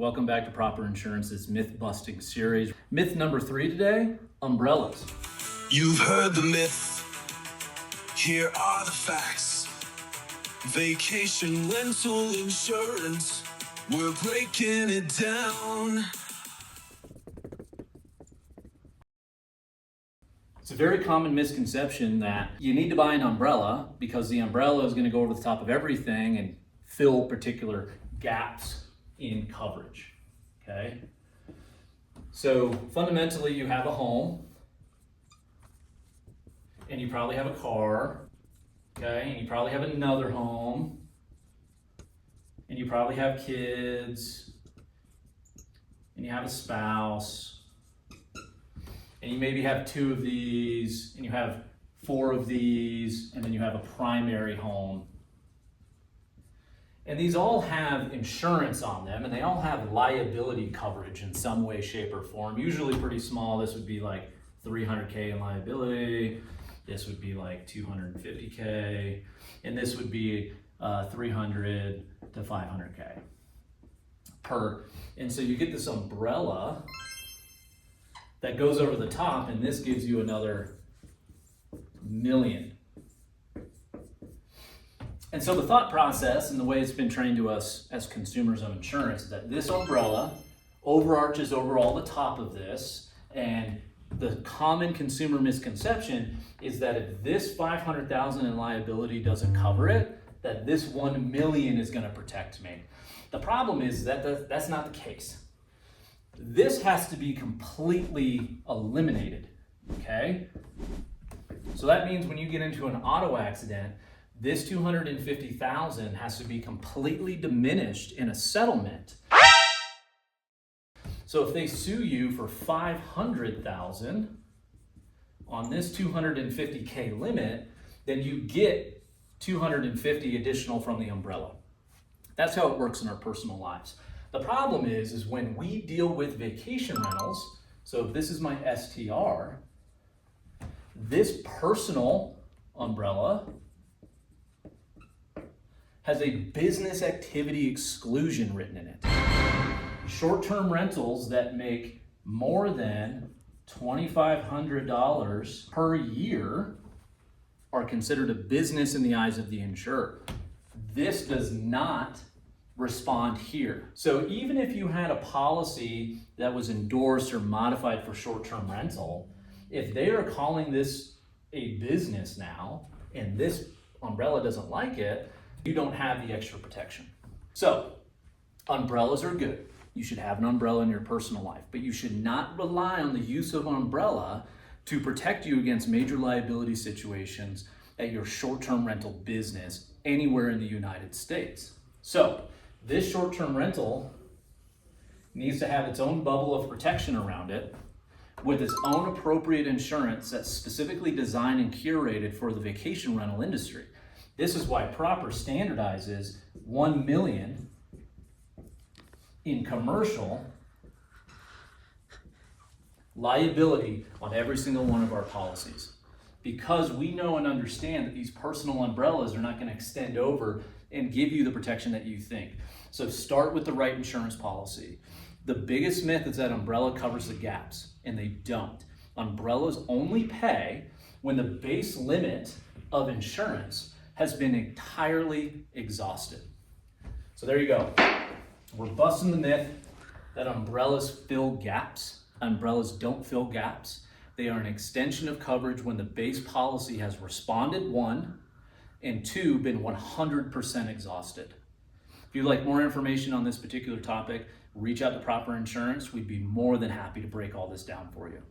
Welcome back to Proper Insurance's Myth-Busting Series. Myth number 3 today, umbrellas. You've heard the myth. Here are the facts. Vacation rental insurance. We're breaking it down. It's a very common misconception that you need to buy an umbrella because the umbrella is going to go over the top of everything and fill particular gaps in coverage, okay? So fundamentally you have a home and you probably have a car, okay? And you probably have another home and you probably have kids and you have a spouse and you maybe have 2 of these and you have 4 of these and then you have a primary home. And these all have insurance on them and they all have liability coverage in some way, shape, or form. Usually pretty small. This would be like $300K in liability. This would be like $250K. And this would be $300 to $500K per. And so you get this umbrella that goes over the top, and this gives you another $1 million. And so the thought process and the way it's been trained to us as consumers of insurance is that this umbrella overarches over all the top of this, and the common consumer misconception is that if this $500,000 in liability doesn't cover it, that this $1 million is going to protect me. The problem is that that's not the case. This has to be completely eliminated, okay? So that means when you get into an auto accident, this $250,000 has to be completely diminished in a settlement. So if they sue you for $500,000 on this $250K limit, then you get $250 additional from the umbrella. That's how it works in our personal lives. The problem is when we deal with vacation rentals, so if this is my STR, this personal umbrella has a Business Activity Exclusion written in it. Short-term rentals that make more than $2,500 per year are considered a business in the eyes of the insurer. This does not respond here. So even if you had a policy that was endorsed or modified for short-term rental, if they are calling this a business now and this umbrella doesn't like it, you don't have the extra protection. So umbrellas are good. You should have an umbrella in your personal life, but you should not rely on the use of an umbrella to protect you against major liability situations at your short-term rental business anywhere in the United States. So this short-term rental needs to have its own bubble of protection around it with its own appropriate insurance that's specifically designed and curated for the vacation rental industry. This is why Proper standardizes $1 million in commercial liability on every single one of our policies. Because we know and understand that these personal umbrellas are not going to extend over and give you the protection that you think. So start with the right insurance policy. The biggest myth is that umbrella covers the gaps, and they don't. Umbrellas only pay when the base limit of insurance has been entirely exhausted. So there you go. We're busting the myth that umbrellas fill gaps. Umbrellas don't fill gaps. They are an extension of coverage when the base policy has responded, 1, and 2, been 100% exhausted. If you'd like more information on this particular topic, reach out to Proper Insurance. We'd be more than happy to break all this down for you.